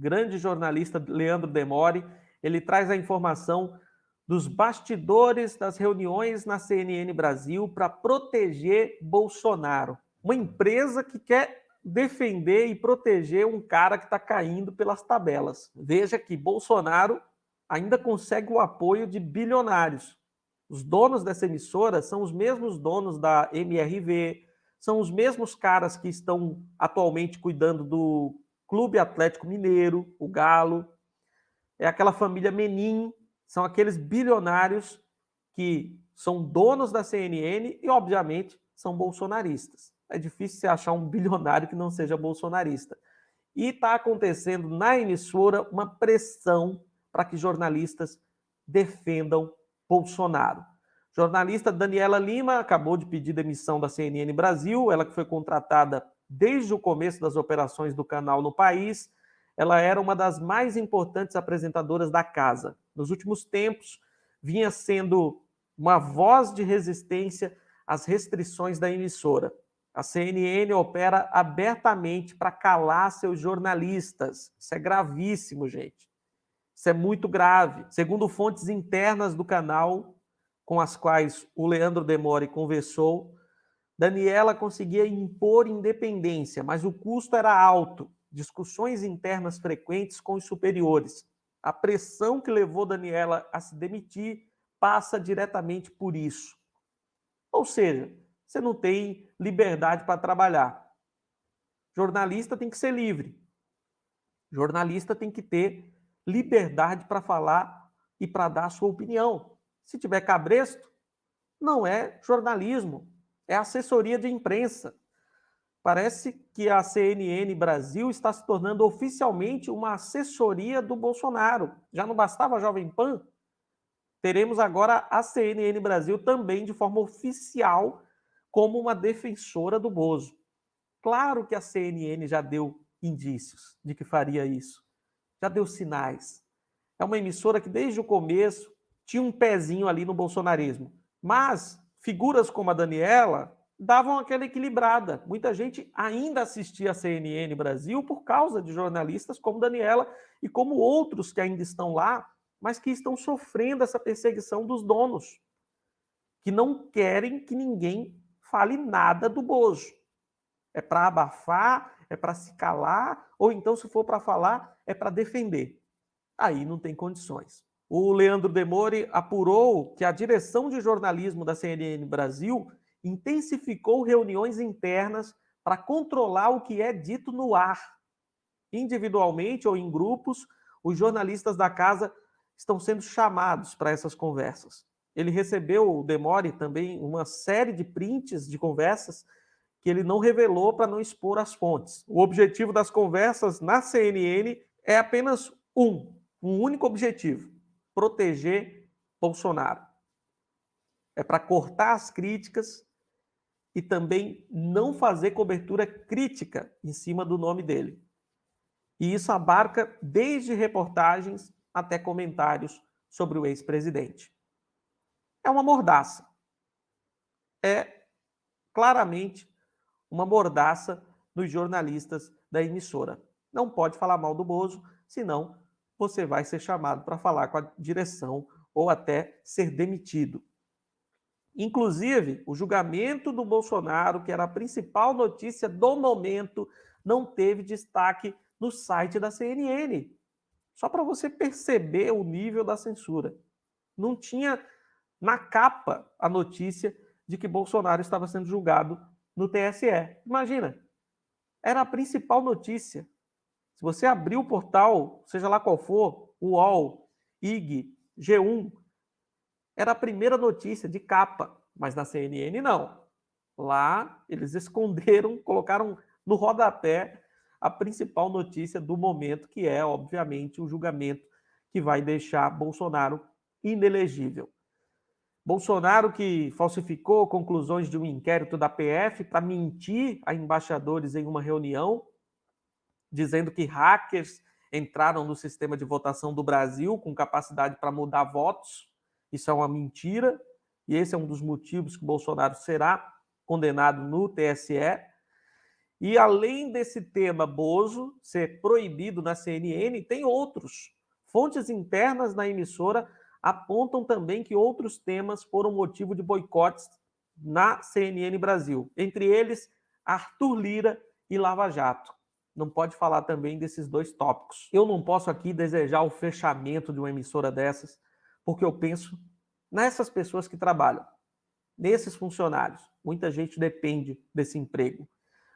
grande jornalista Leandro Demore, ele traz a informação dos bastidores das reuniões na CNN Brasil para proteger Bolsonaro. Uma empresa que quer defender e proteger um cara que está caindo pelas tabelas. Veja que Bolsonaro ainda consegue o apoio de bilionários. Os donos dessa emissora são os mesmos donos da MRV, são os mesmos caras que estão atualmente cuidando do Clube Atlético Mineiro, o Galo. É aquela família Menin, são aqueles bilionários que são donos da CNN e, obviamente, são bolsonaristas. É difícil você achar um bilionário que não seja bolsonarista. E está acontecendo na emissora uma pressão para que jornalistas defendam Bolsonaro. Jornalista Daniela Lima acabou de pedir demissão da CNN Brasil, ela que foi contratada desde o começo das operações do canal no país. Ela era uma das mais importantes apresentadoras da casa. Nos últimos tempos, vinha sendo uma voz de resistência às restrições da emissora. A CNN opera abertamente para calar seus jornalistas. Isso é gravíssimo, gente. Isso é muito grave. Segundo fontes internas do canal, com as quais o Leandro Demore conversou, Daniela conseguia impor independência, mas o custo era alto. Discussões internas frequentes com os superiores. A pressão que levou Daniela a se demitir passa diretamente por isso. Ou seja, você não tem liberdade para trabalhar. Jornalista tem que ser livre. Jornalista tem que ter liberdade para falar e para dar a sua opinião. Se tiver cabresto, não é jornalismo, é assessoria de imprensa. Parece que a CNN Brasil está se tornando oficialmente uma assessoria do Bolsonaro. Já não bastava a Jovem Pan? Teremos agora a CNN Brasil também de forma oficial como uma defensora do Bozo. Claro que a CNN já deu indícios de que faria isso. Já deu sinais. É uma emissora que desde o começo tinha um pezinho ali no bolsonarismo. Mas figuras como a Daniela davam aquela equilibrada. Muita gente ainda assistia a CNN Brasil por causa de jornalistas como Daniela e como outros que ainda estão lá, mas que estão sofrendo essa perseguição dos donos, que não querem que ninguém fale nada do Bozo. É para abafar, é para se calar, ou então, se for para falar, é para defender. Aí não tem condições. O Leandro Demore apurou que a direção de jornalismo da CNN Brasil intensificou reuniões internas para controlar o que é dito no ar. Individualmente ou em grupos, os jornalistas da casa estão sendo chamados para essas conversas. Ele recebeu, o Demore, também uma série de prints de conversas que ele não revelou para não expor as fontes. O objetivo das conversas na CNN é apenas um único objetivo: proteger Bolsonaro. É para cortar as críticas e também não fazer cobertura crítica em cima do nome dele. E isso abarca desde reportagens até comentários sobre o ex-presidente. É uma mordaça. É claramente uma mordaça dos jornalistas da emissora. Não pode falar mal do Bozo, senão você vai ser chamado para falar com a direção ou até ser demitido. Inclusive, o julgamento do Bolsonaro, que era a principal notícia do momento, não teve destaque no site da CNN. Só para você perceber o nível da censura. Não tinha na capa a notícia de que Bolsonaro estava sendo julgado no TSE. Imagina, era a principal notícia. Se você abrir o portal, seja lá qual for, UOL, IG, G1, era a primeira notícia de capa, mas na CNN não. Lá eles esconderam, colocaram no rodapé a principal notícia do momento, que é, obviamente, o julgamento que vai deixar Bolsonaro inelegível. Bolsonaro, que falsificou conclusões de um inquérito da PF para mentir a embaixadores em uma reunião, dizendo que hackers entraram no sistema de votação do Brasil com capacidade para mudar votos. Isso é uma mentira, e esse é um dos motivos que Bolsonaro será condenado no TSE. E além desse tema Bozo ser proibido na CNN, tem outros. Fontes internas da emissora apontam também que outros temas foram motivo de boicotes na CNN Brasil. Entre eles, Arthur Lira e Lava Jato. Não pode falar também desses dois tópicos. Eu não posso aqui desejar o fechamento de uma emissora dessas, porque eu penso nessas pessoas que trabalham, nesses funcionários. Muita gente depende desse emprego.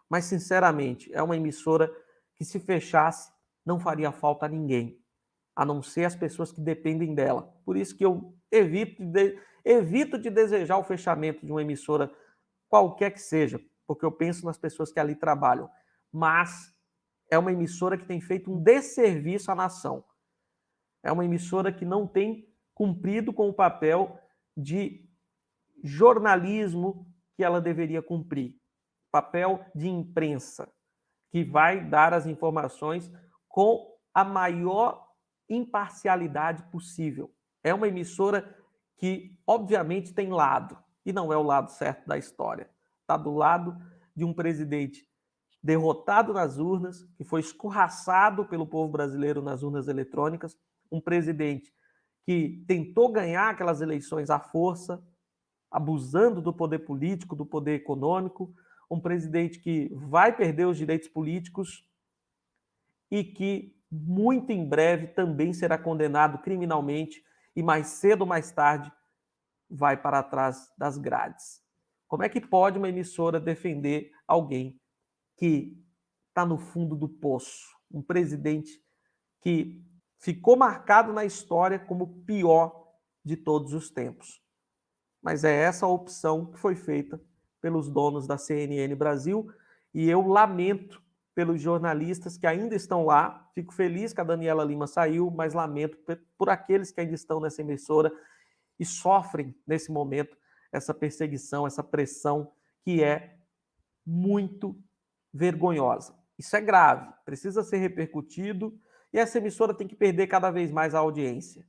Mas, sinceramente, é uma emissora que, se fechasse, não faria falta a ninguém, a não ser as pessoas que dependem dela. Por isso que eu evito de desejar o fechamento de uma emissora qualquer que seja, porque eu penso nas pessoas que ali trabalham. Mas é uma emissora que tem feito um desserviço à nação. É uma emissora que não tem cumprido com o papel de jornalismo que ela deveria cumprir. Papel de imprensa, que vai dar as informações com a maior imparcialidade possível. É uma emissora que, obviamente, tem lado, e não é o lado certo da história. Está do lado de um presidente derrotado nas urnas, que foi escorraçado pelo povo brasileiro nas urnas eletrônicas, um presidente que tentou ganhar aquelas eleições à força, abusando do poder político, do poder econômico, um presidente que vai perder os direitos políticos e que muito em breve também será condenado criminalmente e mais cedo ou mais tarde vai para trás das grades. Como é que pode uma emissora defender alguém que está no fundo do poço? Um presidente que ficou marcado na história como o pior de todos os tempos. Mas é essa a opção que foi feita pelos donos da CNN Brasil, e eu lamento pelos jornalistas que ainda estão lá. Fico feliz que a Daniela Lima saiu, mas lamento por aqueles que ainda estão nessa emissora e sofrem nesse momento essa perseguição, essa pressão que é muito vergonhosa. Isso é grave, precisa ser repercutido e essa emissora tem que perder cada vez mais a audiência.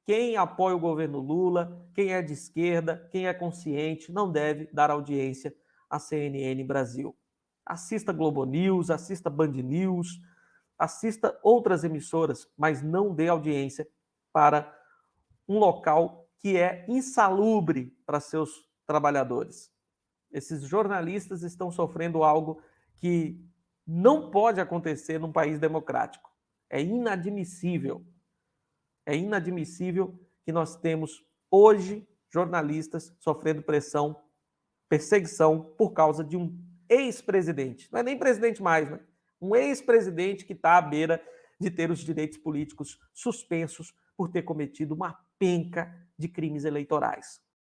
Quem apoia o governo Lula, quem é de esquerda, quem é consciente, não deve dar audiência à CNN Brasil. Assista Globo News, assista Band News, assista outras emissoras, mas não dê audiência para um local que é insalubre para seus trabalhadores. Esses jornalistas estão sofrendo algo que não pode acontecer num país democrático. É inadmissível. É inadmissível que nós temos hoje jornalistas sofrendo pressão, perseguição por causa de um ex-presidente. Não é nem presidente mais, né? Um ex-presidente que está à beira de ter os direitos políticos suspensos por ter cometido uma penca de crimes eleitorais.